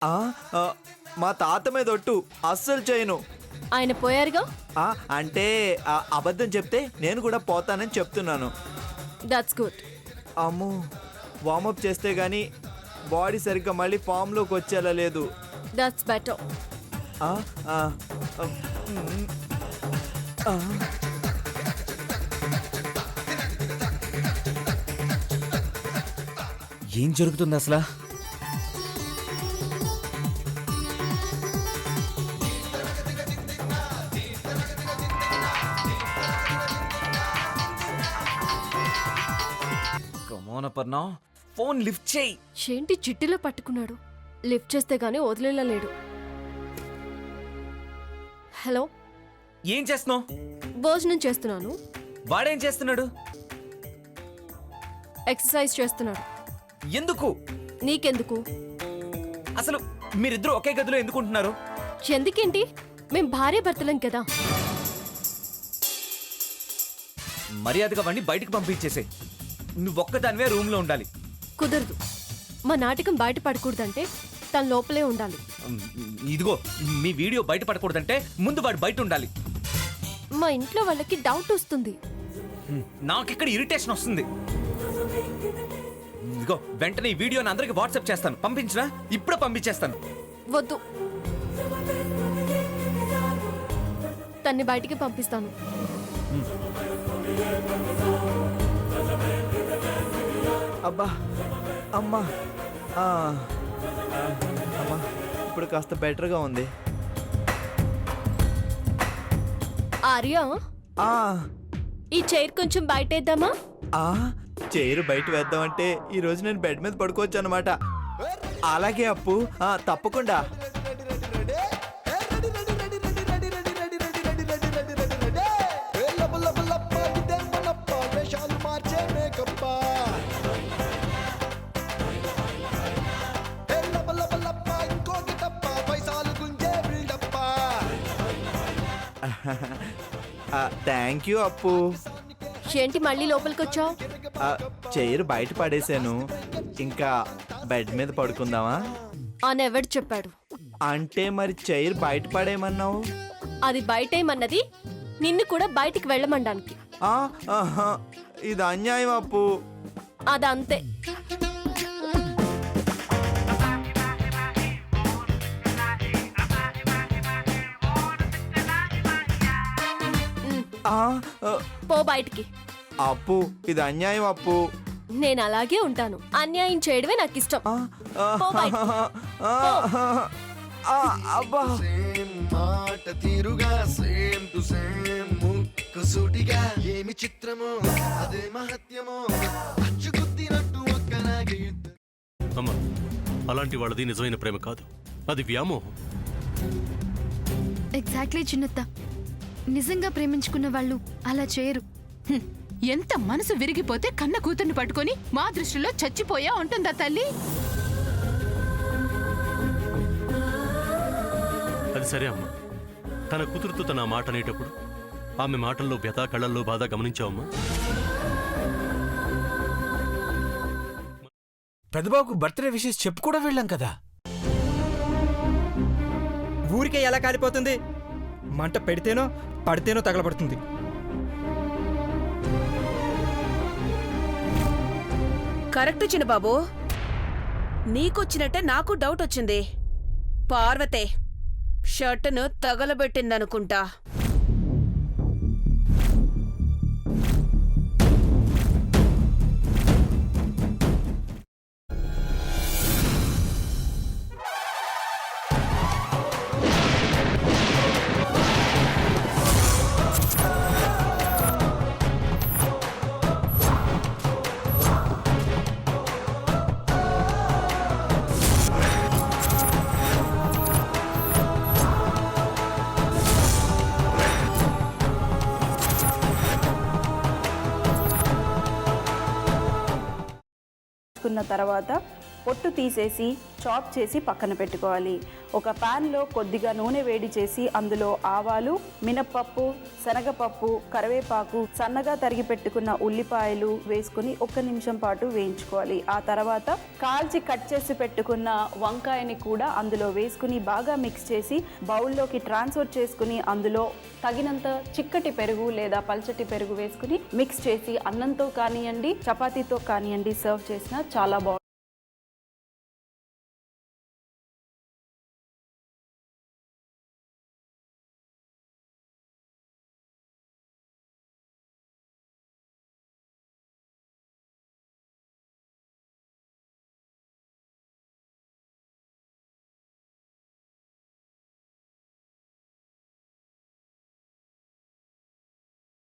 ఆ, ఆ, మా తాత మీద ఒట్టు అస్సలు చేయను. ఆయన పోయారుగా. అంటే అబద్ధం చెప్తే నేను కూడా పోతానని చెప్తున్నాను. That's good. అమ్మో, వార్మప్ చేస్తే గానీ బాడీ సరిగ్గా మళ్ళీ ఫామ్లోకి వచ్చేలా లేదు. That's better. ఆ, ఆ, మ్, ఆ. ఏం జరుగుతుంది అసలు? కమోనపర్నా, ఫోన్ లిఫ్ట్ చేయి. ఏంటి చిట్టిలో పట్టుకున్నాడు? లిఫ్ట్ చేస్తే గానీ వదిలేలా లేడు. హలో, ఏం చేస్తున్నావు? భోజనం చేస్తున్నాను. వాడేం చేస్తున్నాడు? ఎక్సర్సైజ్ చేస్తున్నాడు. ఎందుకు? నీకెందుకు? అసలు మీరిద్దరూ ఒకే గదిలో ఎందుకుంటున్నారు? ఎందుకేంటి? మేం భార్య భర్తలం కదా. మర్యాదగా వాడిని బయటకు పంపించేసే. నువ్వొక్కదానివే రూమ్ లో ఉండాలి. కుదరదు. మా నాటకం బయట పడకూడదంటే తన లోపలే ఉండాలి. ఇదిగో, మీ వీడియో బయట పడకూడదంటే ముందు వాడు బయట ఉండాలి. మా ఇంట్లో వాళ్ళకి డౌట్ వస్తుంది. నాకిక్కడ ఇరిటేషన్ వస్తుంది. ఇదిగో, వెంటనే ఈ వీడియోని అందరికి వాట్సాప్ చేస్తాను. పంపించరా? ఇప్పుడే పంపించేస్తాను. వద్దు, తన్ని బయటికి పంపిస్తాను. అబ్బా, అమ్మా, అమ్మా, ఇప్పుడు కాస్త బెటర్గా ఉంది. ఆర్య, ఆ, ఈ చైర్ కొంచెం బయటేద్దామా? ఆ, చైర్ బయట వేద్దామంటే ఈ రోజు నేను బెడ్ మీద పడుకోవచ్చు అనమాట. అలాగే అప్పు, తప్పకుండా. థ్యాంక్ యూ అప్పు. ఏంటి మళ్ళీ లోపలికి వచ్చావు? చైర్ బయట పడేశాను, ఇంకా బెడ్ మీద పడుకుందామా? అని ఎవడు చెప్పాడు? అంటే మరి చైర్ బయట పడేయమన్నావు. అది బయటేమన్నది నిన్ను కూడా బయటికి వెళ్ళమండానికి. ఆహా, ఇది అన్యాయం అప్పు. అదంతే. పో బయటికి. అప్పు, ఇది అన్యాయం అప్పు. నేను అలాగే ఉంటాను. అన్యాయం చేయడమే నాకు ఇష్టం. పో బయటికి. అబ్బా, మాట తీరుగా సేమ్ టు సేమ్ ముక్కుసూటిగా ఏమి చిత్రమో అదే మహత్యమో అచ్చుకుత్తినట్టు ఒక్కలాగే. అమ్మా, అలాంటి వాళ్ళది నిజమైన ప్రేమ కాదు, అది వ్యామోహం. ఎగ్జాక్ట్లీ చిన్నత్త. నిజంగా ప్రేమించుకున్న వాళ్ళు అలా చేయరు. ఎంత మనసు విరిగిపోతే కన్న కూతుర్ని పట్టుకొని మా దృష్టిలో చచ్చిపోయా ఉంటుందా తల్లి? అది సరే అమ్మా, తన కూతురుతో తన మాట అనేటప్పుడు ఆమె మాటల్లో వ్యథ, కళ్ళల్లో బాధ గమనించావమ్మా? పెద్దబాబుకు బర్త్డే విషెస్ చెప్పు కూడా వెళ్ళాం కదా. ఊరికే ఎలా కాలిపోతుంది? మంట పెడితేనో పడితేనో తగలబడుతుంది. కరెక్ట్ చిన్నబాబు, నీకొచ్చినట్టే నాకు డౌట్ వచ్చింది. పార్వతే షర్టును తగలబెట్టిందనుకుంటా. తర్వాత పొట్టు తీసేసి చాప్ చేసి పక్కన పెట్టుకోవాలి. ఒక ప్యాన్లో కొద్దిగా నూనె వేడి చేసి అందులో ఆవాలు, మినప్పప్పు, శనగపప్పు, కరివేపాకు, సన్నగా తరిగి పెట్టుకున్న ఉల్లిపాయలు వేసుకుని 1 నిమిషం పాటు వేయించుకోవాలి. ఆ తర్వాత కాల్చి కట్ చేసి పెట్టుకున్న వంకాయని కూడా అందులో వేసుకుని బాగా మిక్స్ చేసి బౌల్లోకి ట్రాన్స్ఫర్ చేసుకుని అందులో తగినంత చిక్కటి పెరుగు లేదా పల్చటి పెరుగు వేసుకుని మిక్స్ చేసి అన్నంతో కానివ్వండి, చపాతీతో కానివ్వండి సర్వ్ చేసినా చాలా బాగుంటుంది.